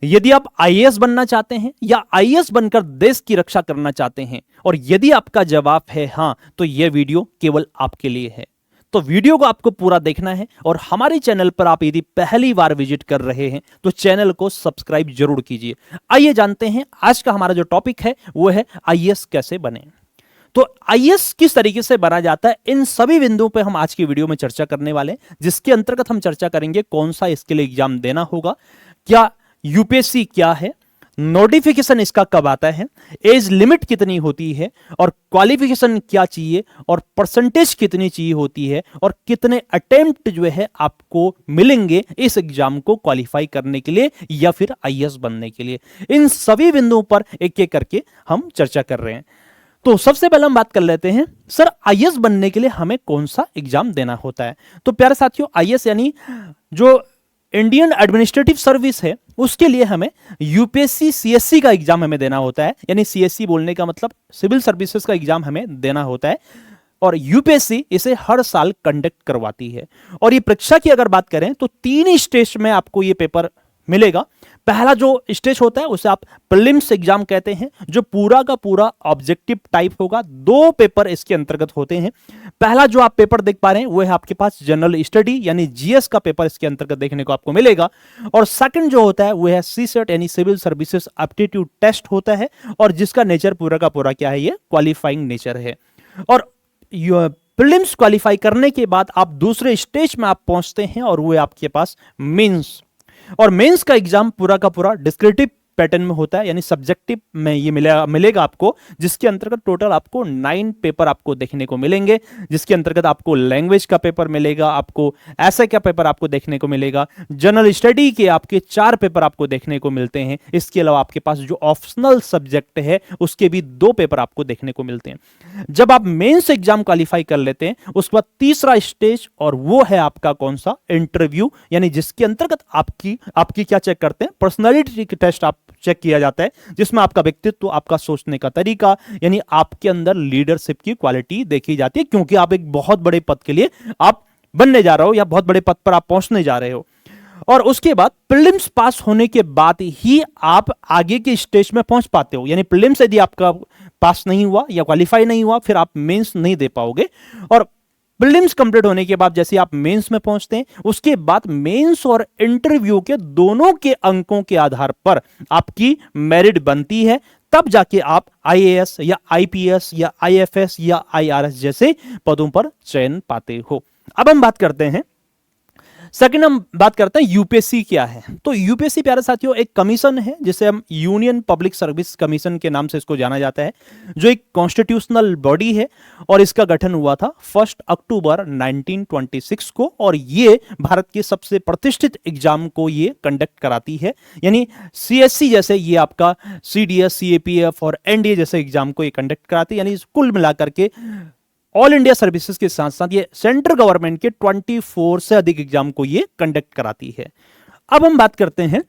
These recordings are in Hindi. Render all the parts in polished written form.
यदि आप आईएएस बनना चाहते हैं या आईएएस बनकर देश की रक्षा करना चाहते हैं और यदि आपका जवाब है हां, तो यह वीडियो केवल आपके लिए है। तो वीडियो को आपको पूरा देखना है और हमारे चैनल पर आप यदि पहली बार विजिट कर रहे हैं तो चैनल को सब्सक्राइब जरूर कीजिए। आइए जानते हैं आज का हमारा जो टॉपिक है वो है आईएएस कैसे बने। तो आईएएस किस तरीके से बना जाता है, इन सभी बिंदुओं पे हम आज की वीडियो में चर्चा करने वाले हैं, जिसके अंतर्गत हम चर्चा करेंगे कौन सा इसके लिए एग्जाम देना होगा, क्या यूपीएससी क्या है, नोटिफिकेशन इसका कब आता है, एज लिमिट कितनी होती है और क्वालिफिकेशन क्या चाहिए और परसेंटेज कितनी चाहिए होती है और कितने अटेम्प्ट जो है आपको मिलेंगे इस एग्जाम को क्वालिफाई करने के लिए या फिर आईएएस बनने के लिए। इन सभी बिंदुओं पर एक एक करके हम चर्चा कर रहे हैं। तो सबसे पहले हम बात कर लेते हैं, सर आईएएस बनने के लिए हमें कौन सा एग्जाम देना होता है। तो प्यारे साथियों, आईएएस यानी जो इंडियन एडमिनिस्ट्रेटिव सर्विस है उसके लिए हमें यूपीएससी सीएससी का एग्जाम हमें देना होता है। यानी सीएससी बोलने का मतलब सिविल सर्विसेज का एग्जाम हमें देना होता है और यूपीएससी इसे हर साल कंडक्ट करवाती है। और ये परीक्षा की अगर बात करें तो 3 स्टेज में आपको ये पेपर मिलेगा। पहला जो स्टेज होता है उसे आप प्रीलिम्स एग्जाम कहते हैं, जो पूरा का पूरा ऑब्जेक्टिव टाइप होगा। 2 पेपर इसके अंतर्गत होते हैं। पहला जो आप पेपर देख पा रहे हैं वो है आपके पास जनरल स्टडी यानी जीएस का पेपर इसके अंतर्गत देखने को आपको मिलेगा। और सेकंड जो होता है वो है सीसेट यानी सिविल सर्विसेज एप्टीट्यूड टेस्ट होता है और जिसका नेचर पूरा का पूरा क्या है, ये क्वालिफाइंग नेचर है। और प्रीलिम्स क्वालिफाई करने के बाद आप दूसरे स्टेज में आप पहुंचते हैं और वो है आपके पास मेंस। और मेंस का एग्जाम पूरा का पूरा डिस्क्रिप्टिव पैटर्न में होता है यानी सब्जेक्टिव में ये मिलेगा आपको, जिसके अंतर्गत टोटल आपको 9 पेपर आपको देखने को मिलेंगे, जिसके अंतर्गत आपको लैंग्वेज का पेपर मिलेगा, आपको ऐसे का पेपर आपको देखने को मिलेगा, जनरल स्टडी के आपके 4 पेपर आपको देखने को मिलते हैं। इसके अलावा आपके पास जो ऑप्शनल सब्जेक्ट है उसके भी 2 पेपर आपको देखने को मिलते हैं। जब आप मेंस एग्जाम क्वालिफाई कर लेते हैं उसके बाद तीसरा स्टेज और वो है आपका कौन सा, इंटरव्यू, यानी जिसके अंतर्गत आपकी क्या चेक करते हैं, पर्सनालिटी टेस्ट आप चेक किया जाता है, जिसमें आपका व्यक्तित्व, आपका सोचने का तरीका यानी आपके अंदर लीडरशिप की क्वालिटी देखी जाती है, क्योंकि आप एक बहुत बड़े पद के लिए आप बनने जा रहे हो या बहुत बड़े पद पर आप पहुंचने जा रहे हो। और उसके बाद प्रीलिम्स पास होने के बाद ही आप आगे के स्टेज में पहुंच पाते हो। यानी प्रीलिम्स यदि आपका पास नहीं हुआ या क्वालिफाई नहीं हुआ फिर आप मेंस नहीं दे पाओगे। और प्रीलिम्स कंप्लीट होने के बाद जैसे आप मेंस में पहुंचते हैं उसके बाद मेंस और इंटरव्यू के दोनों के अंकों के आधार पर आपकी मेरिट बनती है। तब जाके आप आईएएस या आईपीएस या आईएफएस या आईआरएस जैसे पदों पर चयन पाते हो। अब हम बात करते हैं सेकंड, हम बात करते हैं यूपीएससी क्या है। तो यूपीएससी प्यारे साथियों एक कमीशन है जिसे हम यूनियन पब्लिक सर्विस कमीशन के नाम से इसको जाना जाता है, जो एक कॉन्स्टिट्यूशनल बॉडी है और इसका गठन हुआ था 1 अक्टूबर 1926 को और ये भारत के सबसे प्रतिष्ठित एग्जाम को ये कंडक्ट कराती है। यानी सीएससी जैसे ये आपका सीडीएस, सीएपीएफ और एनडीए जैसे एग्जाम को ये कंडक्ट कराती है। यानी कुल मिलाकर के ऑल इंडिया सर्विसेज के साथ साथ ये सेंट्रल गवर्नमेंट के 24 से अधिक एग्जाम को ये कंडक्ट कराती है। अब हम बात करते हैं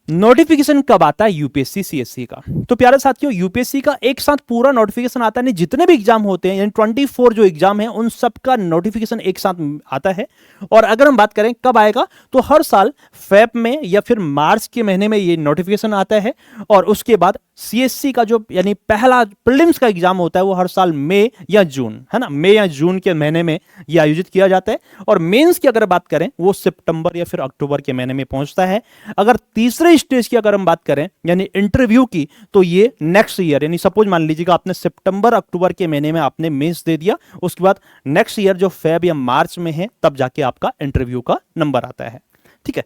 नोटिफिकेशन कब आता है यूपीएससी सीएससी का। तो प्यारे साथियों यूपीएससी का एक साथ पूरा नोटिफिकेशन आता है, जितने भी एग्जाम होते हैं यानी 24 जो एग्जाम है उन सब का नोटिफिकेशन एक साथ आता है। और अगर हम बात करें कब आएगा तो हर साल फेब में या फिर मार्च के महीने में ये नोटिफिकेशन आता है। और उसके बाद सीएससी का जो यानी पहला प्रीलिम्स का एग्जाम होता है वो हर साल मई या जून, है ना, मई या जून के महीने में ये आयोजित किया जाता है। और मेंस की अगर बात करें वो सितंबर या फिर अक्टूबर के महीने में पहुंचता है। अगर तीसरे स्टेज की अगर हम बात करें यानी इंटरव्यू की तो ये नेक्स्ट ईयर, यानी सपोज मान लीजिएगा आपने सितंबर अक्टूबर के महीने में आपने मेंस दे दिया, उसके बाद नेक्स्ट ईयर जो फेब या मार्च में है तब जाके आपका इंटरव्यू का नंबर आता है। ठीक है,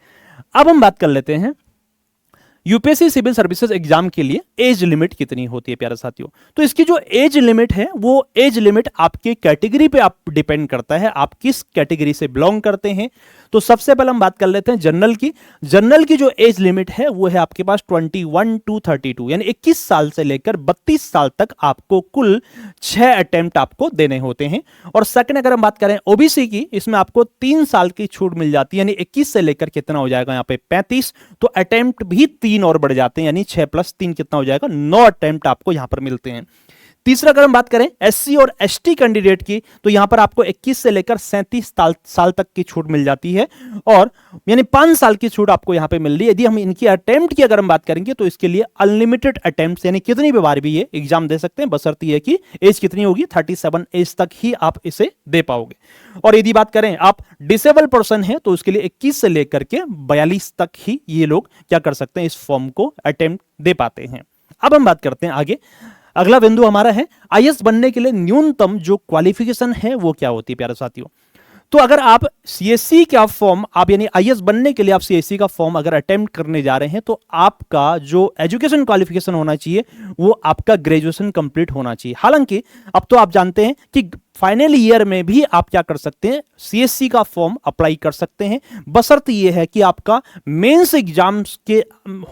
अब हम बात कर लेते हैं यूपीएससी सिविल सर्विसेज एग्जाम के लिए एज लिमिट कितनी होती है प्यारे साथियों। तो इसकी जो एज लिमिट है वो एज लिमिट आपके कैटेगरी पे आप डिपेंड करता है, आप किस कैटेगरी से बिलोंग करते हैं। तो सबसे पहले हम बात कर लेते हैं जनरल की। जनरल की जो एज लिमिट है वो है आपके पास 21 to 32 यानी 21 साल से लेकर 32 साल तक आपको कुल 6 अटेम्प्ट आपको देने होते हैं। और सेकंड अगर हम बात करें ओबीसी की, इसमें आपको 3 साल की छूट मिल जाती है, यानी 21 से लेकर कितना हो जाएगा यहाँ पे 35, तो अटेम्प्ट भी 3 और बढ़ जाते हैं, यानी 6 + 3 कितना हो जाएगा 9 अटेम्प्ट आपको यहां पर मिलते हैं। तीसरा अगर हम बात करें एससी और एसटी कैंडिडेट की, तो यहां पर आपको 21 से लेकर 37 साल तक की छूट मिल जाती है, और यानी 5 साल की छूट आपको यहां पे मिल रही है। यदि हम इनकी अटेम्प्ट की अगर हम बात करेंगे तो इसके लिए अनलिमिटेड अटेम्प्ट, यानी कितनी भी बार भी ये एग्जाम दे सकते हैं, बशर्ते है कि एज कितनी होगी, 37 एज तक ही आप इसे दे पाओगे। और यदि बात करें आप डिसेबल पर्सन है तो उसके लिए 21 से लेकर के 42 तक ही ये लोग क्या कर सकते हैं, इस फॉर्म को अटेम्प्ट दे पाते हैं। अब हम बात करते हैं आगे, अगला बिंदु हमारा है आईएएस बनने के लिए न्यूनतम जो क्वालिफिकेशन है वो क्या होती है प्यारे साथियों। तो अगर आप सीएससी का फॉर्म, आप यानी आईएएस बनने के लिए आप सीएससी का फॉर्म अगर अटेम्प्ट करने जा रहे हैं तो आपका जो एजुकेशन क्वालिफिकेशन होना चाहिए वो आपका ग्रेजुएशन कंप्लीट होना चाहिए। हालांकि अब तो आप जानते हैं कि फाइनल ईयर में भी आप क्या कर सकते हैं, सीएससी का फॉर्म अप्लाई कर सकते हैं, बशर्ते ये है कि आपका मेंस एग्जाम्स के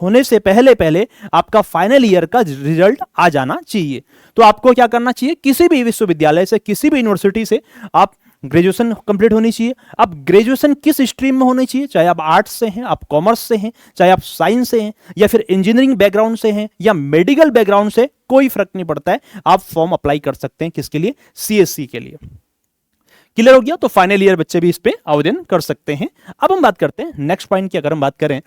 होने से पहले पहले आपका फाइनल ईयर का रिजल्ट आ जाना चाहिए। तो आपको क्या करना चाहिए, किसी भी विश्वविद्यालय से, किसी भी यूनिवर्सिटी से आप ग्रेजुएशन कंप्लीट होनी चाहिए। अब ग्रेजुएशन किस स्ट्रीम में होनी चाहिए, चाहे आप आर्ट्स से हैं, आप कॉमर्स से हैं, चाहे आप साइंस से हैं, या फिर इंजीनियरिंग बैकग्राउंड से हैं, या मेडिकल बैकग्राउंड से, कोई फर्क नहीं पड़ता है, आप फॉर्म अप्लाई कर सकते हैं। किसके लिए, सीएससी के लिए। क्लियर हो गया, तो फाइनल ईयर बच्चे भी इस पे आवेदन कर सकते हैं। अब हम बात करते हैं नेक्स्ट पॉइंट की, अगर हम बात करें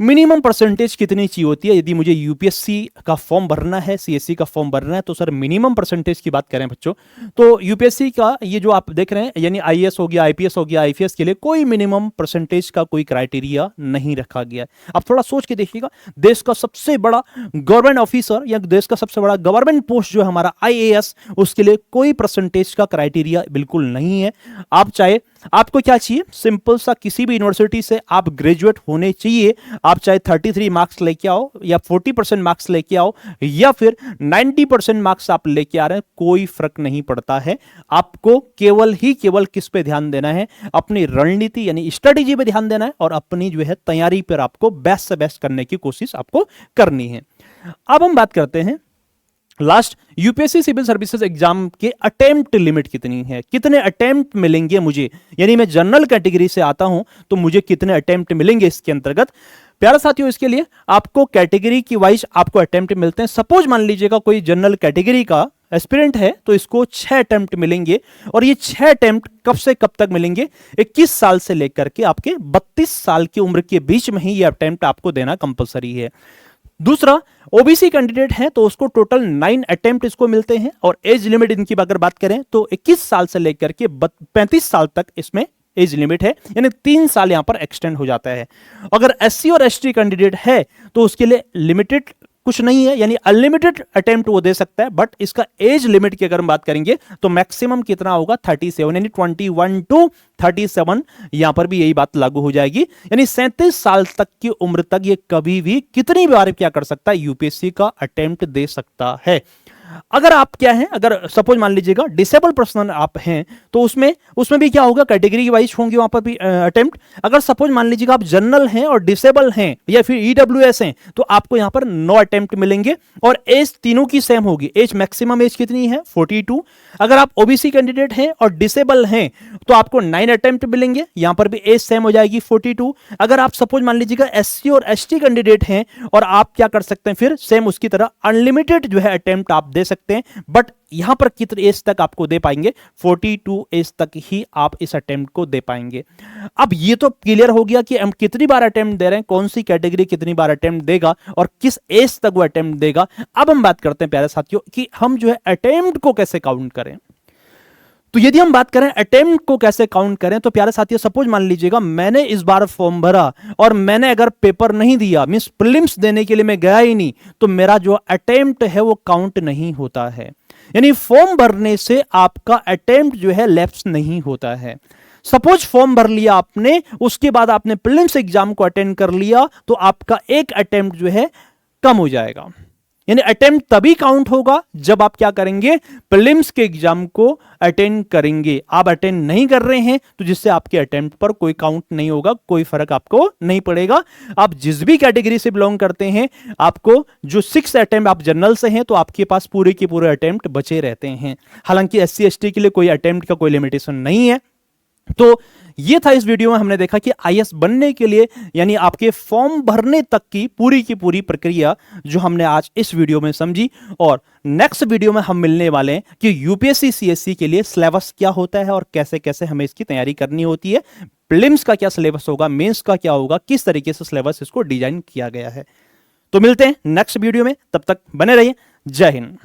मिनिमम परसेंटेज कितनी चाहिए होती है। यदि मुझे यूपीएससी का फॉर्म भरना है, सीएससी का फॉर्म भरना है, तो सर मिनिमम परसेंटेज की बात करें बच्चों, तो यूपीएससी का ये जो आप देख रहे हैं, यानी आईएएस हो गया, आईपीएस हो गया, आईपीएस के लिए कोई मिनिमम परसेंटेज का कोई क्राइटेरिया नहीं रखा गया है। आप थोड़ा सोच के देखिएगा, देश का सबसे बड़ा गवर्नमेंट ऑफिसर या देश का सबसे बड़ा गवर्नमेंट पोस्ट जो है हमारा आईएएस, उसके लिए कोई परसेंटेज का क्राइटेरिया बिल्कुल नहीं है। आप चाहे, आपको क्या चाहिए, सिंपल सा किसी भी यूनिवर्सिटी से आप ग्रेजुएट होने चाहिए। आप चाहे 33 मार्क्स लेके आओ, या 40% मार्क्स लेके आओ, या फिर 90% मार्क्स आप लेके आ रहे हैं, कोई फर्क नहीं पड़ता है। आपको केवल ही केवल किस पे ध्यान देना है, अपनी रणनीति यानी स्ट्रेटेजी पे ध्यान देना है, और अपनी जो है तैयारी पर आपको बेस्ट से बेस्ट करने की कोशिश आपको करनी है। अब हम बात करते हैं last, UPSC civil services exam के अटेम्प्ट लिमिट कितनी है, कितने अटेम्प्ट मिलेंगे मुझे, यानी मैं जनरल कैटेगरी से आता हूं तो मुझे कितने अटेम्प्ट मिलेंगे इसके अंतर्गत। प्यारे साथियों, इसके लिए आपको कैटेगरी की वाइज आपको अटेम्प्ट मिलते हैं। सपोज मान लीजिएगा कोई जनरल कैटेगरी का एस्पिरेंट है तो इसको 6 अटेम्प्ट मिलेंगे, और ये 6 अटेम्प्ट कब से कब तक मिलेंगे, 21 साल से लेकर के आपके 32 साल की उम्र के बीच में ही ये अटेम्प्ट आपको देना कंपलसरी है। दूसरा, ओबीसी कैंडिडेट है तो उसको टोटल 9 अटेम्प्ट इसको मिलते हैं, और एज लिमिट इनकी अगर बात करें तो 21 साल से लेकर के 35 साल तक इसमें एज लिमिट है, यानी 3 साल यहां पर एक्सटेंड हो जाता है। अगर एससी और एसटी कैंडिडेट है तो उसके लिए लिमिटेड कुछ नहीं है, यानी अनलिमिटेड अटेम्प्ट वो दे सकता है, बट इसका एज लिमिट की अगर हम बात करेंगे तो मैक्सिमम कितना होगा, 37, यानी 21 to 37, यहां पर भी यही बात लागू हो जाएगी, यानी 37 साल तक की उम्र तक ये कभी भी कितनी बार क्या कर सकता है, यूपीएससी का अटेम्प्ट दे सकता है। अगर आप क्या हैं, अगर सपोज मान लीजिएगा डिसेबल पर्सन आप हैं तो उसमें भी क्या होगा, कैटेगरी वाइज होंगे वहां पर भी अटेम्प्ट। अगर सपोज मान लीजिएगा आप जनरल हैं और डिसेबल हैं या फिर ईडब्ल्यूएस हैं तो आपको यहां पर 9 अटेम्प्ट मिलेंगे, और एज तीनों की सेम होगी। एज मैक्सिमम एज कितनी है, 42। अगर आप ओबीसी कैंडिडेट हैं और डिसेबल हैं तो आपको 9 अटेम्प्ट मिलेंगे, यहां पर भी एज सेम हो जाएगी 42। अगर आप सपोज मान लीजिएगा एससी और एसटी कैंडिडेट हैं और आप क्या कर सकते हैं, फिर सेम उसकी तरह अनलिमिटेड जो है अटेम्प्ट आप दे सकते हैं, बट यहां पर कितने एज तक आपको दे पाएंगे, 42 एज तक ही आप इस अटेम्प्ट को दे पाएंगे। अब ये तो क्लियर हो गया कि हम कितनी बार अटेम्प्ट दे रहे हैं, कौन सी कैटेगरी कितनी बार अटेम्प्ट देगा और किस एज तक वो अटेम्प्ट देगा। अब हम बात करते हैं प्यारे साथियों कि हम जो है अटेम्प्ट को कैसे काउंट करें। तो यदि हम बात करें अटेम्प्ट को कैसे काउंट करें, तो प्यारे साथियों सपोज मान लीजिएगा मैंने इस बार फॉर्म भरा और मैंने अगर पेपर नहीं दिया, मींस प्रीलिम्स देने के लिए मैं गया ही नहीं, तो मेरा जो अटेम्प्ट है वो काउंट नहीं होता है। यानी फॉर्म भरने से आपका अटेम्प्ट जो है लैप्स नहीं होता है। सपोज फॉर्म भर लिया आपने, उसके बाद आपने प्रीलिम्स एग्जाम को अटेंड कर लिया, तो आपका एक अटेम्प्ट जो है कम हो जाएगा। यानी अटेम्प्ट तभी काउंट होगा जब आप क्या करेंगे, प्रीलिम्स के एग्जाम को अटेंड करेंगे। आप अटेंड नहीं कर रहे हैं तो जिससे आपके अटेम्प्ट पर कोई काउंट नहीं होगा, कोई फर्क आपको नहीं पड़ेगा। आप जिस भी कैटेगरी से बिलोंग करते हैं, आपको जो 6 अटेम्प्ट आप जनरल से हैं तो आपके पास पूरे के पूरे अटेम्प्ट बचे रहते हैं। हालांकि एससी एसटी के लिए कोई अटेम्प्ट का कोई लिमिटेशन नहीं है। तो ये था इस वीडियो में हमने देखा कि आईएएस बनने के लिए यानी आपके फॉर्म भरने तक की पूरी प्रक्रिया जो हमने आज इस वीडियो में समझी। और नेक्स्ट वीडियो में हम मिलने वाले हैं कि यूपीएससी सीएससी के लिए सिलेबस क्या होता है और कैसे कैसे हमें इसकी तैयारी करनी होती है, प्रीलिम्स का क्या सिलेबस होगा, मेंस का क्या होगा, किस तरीके से सिलेबस इसको डिजाइन किया गया है। तो मिलते हैं नेक्स्ट वीडियो में, तब तक बने रहिए। जय हिंद।